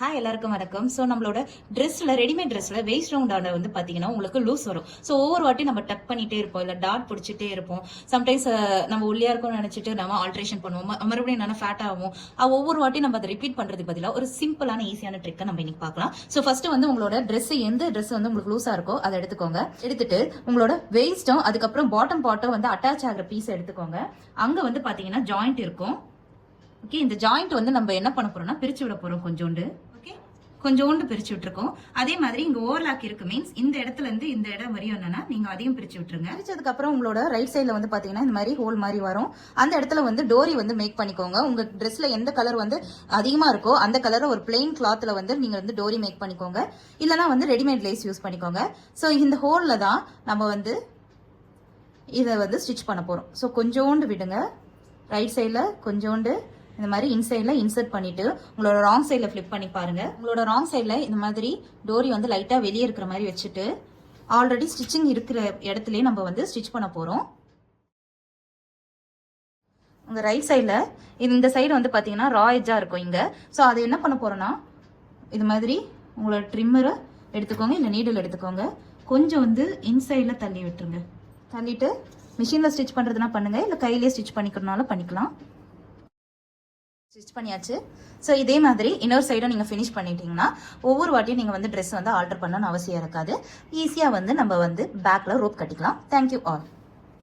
Hi எல்லாருக்கும் வணக்கம். So நம்மளோட ட்ரெஸ்ல ரெடிமேட் ட்ரெஸ்ல வேஸ்ட் ரவுண்டான வந்து பார்த்தீங்கன்னா உங்களுக்கு லூஸ் வரும். ஸோ ஒவ்வொரு வாட்டி நம்ம டக் பண்ணிட்டே இருப்போம், இல்லை டாட் பிடிச்சிட்டே இருப்போம். சம்டைம்ஸ் நம்ம ஒல்லியா இருக்கும்னு நினைச்சிட்டு நம்ம ஆல்ட்ரேஷன் பண்ணுவோம், மறுபடியும் நல்லா ஃபேட் ஆகும். ஒவ்வொரு வாட்டி நம்ம அதை ரிப்பீட் பண்றதுக்கு பதிலாக ஒரு சிம்பிளான ஈஸியான ட்ரிக்கை நம்ம இன்னைக்கு பார்க்கலாம். ஸோ ஃபர்ஸ்ட் வந்து உங்களோட ட்ரெஸ் எந்த ட்ரெஸ் வந்து உங்களுக்கு லூஸா இருக்கோ அதை எடுத்துக்கோங்க. எடுத்துட்டு உங்களோட வேஸ்ட்டும் அதுக்கப்புறம் பாட்டம் பார்ட்டும் வந்து அட்டாச் ஆகிற பீஸ் எடுத்துக்கோங்க. அங்க வந்து பாத்தீங்கன்னா ஜாயிண்ட் இருக்கும். ஓகே, இந்த ஜாயிண்ட் வந்து நம்ம என்ன பண்ண போறோம்னா பிரிச்சு விட போறோம் கொஞ்சோண்டு. கொஞ்சோண்டு பிரிச்சு விட்டுருக்கோம். அதே மாதிரி இங்க ஓவர்லாக் இருக்கு, மீன்ஸ் இந்த இடத்துல இருந்து இந்த இடம் வரையும் என்னன்னா நீங்க அதையும் பிரிச்சு விட்டுருங்க. பிரிச்சதுக்கு அப்புறம் உங்களோட ரைட் சைட்ல வந்து பாத்தீங்கன்னா இந்த மாதிரி ஹோல் மாதிரி வரும். அந்த இடத்துல வந்து டோரி வந்து மேக் பண்ணிக்கோங்க. உங்க ட்ரெஸ்ல எந்த கலர் வந்து அதிகமா இருக்கோ அந்த கலரை ஒரு பிளெயின் கிளாத்ல வந்து நீங்க வந்து டோரி மேக் பண்ணிக்கோங்க. இல்லைன்னா வந்து ரெடிமேட் லேஸ் யூஸ் பண்ணிக்கோங்க. ஸோ இந்த ஹோல்ல தான் நம்ம வந்து இதை வந்து ஸ்டிச் பண்ண போறோம். ஸோ கொஞ்சோண்டு விடுங்க, ரைட் சைட்ல கொஞ்சோண்டு இந்த மாதிரி இன்சைட்ல இன்சர்ட் பண்ணிட்டு உங்களோட ராங் சைட்ல ஃபிளிப் பண்ணி பாருங்க. உங்களோட ராங் சைட்ல இந்த மாதிரி டோரி வந்து லைட்டா வெளியே இருக்கிற மாதிரி வச்சுட்டு ஆல்ரெடி ஸ்டிச்சிங் இருக்கிற இடத்துலயே நம்ம வந்து ஸ்டிச் பண்ண போறோம். உங்க ரைட் சைட்ல இந்த சைடு வந்து பாத்தீங்கன்னா ரா எட்ஜா இருக்கும் இங்க. ஸோ அதை என்ன பண்ண போறோம்னா இது மாதிரி உங்களோட ட்ரிம்மரை எடுத்துக்கோங்க, இல்லை நீடில் எடுத்துக்கோங்க. கொஞ்சம் வந்து இன்சைட்ல தள்ளி விட்டுருங்க. தள்ளிட்டு மிஷின்ல ஸ்டிச் பண்றதுனா பண்ணுங்க, இல்லை கையிலேயே ஸ்டிச் பண்ணிக்கிறதுனால பண்ணிக்கலாம். ஸ்டிச் பண்ணியாச்சு. ஸோ இதே மாதிரி இன்னொரு சைடும் நீங்கள் ஃபினிஷ் பண்ணிட்டீங்கன்னா ஒவ்வொரு வாட்டியும் நீங்கள் வந்து ட்ரெஸ் வந்து ஆல்டர் பண்ணணும்னு அவசியம் இருக்காது. ஈஸியாக வந்து நம்ம வந்து பேக்கில் ரோப் கட்டிக்கலாம். Thank you all.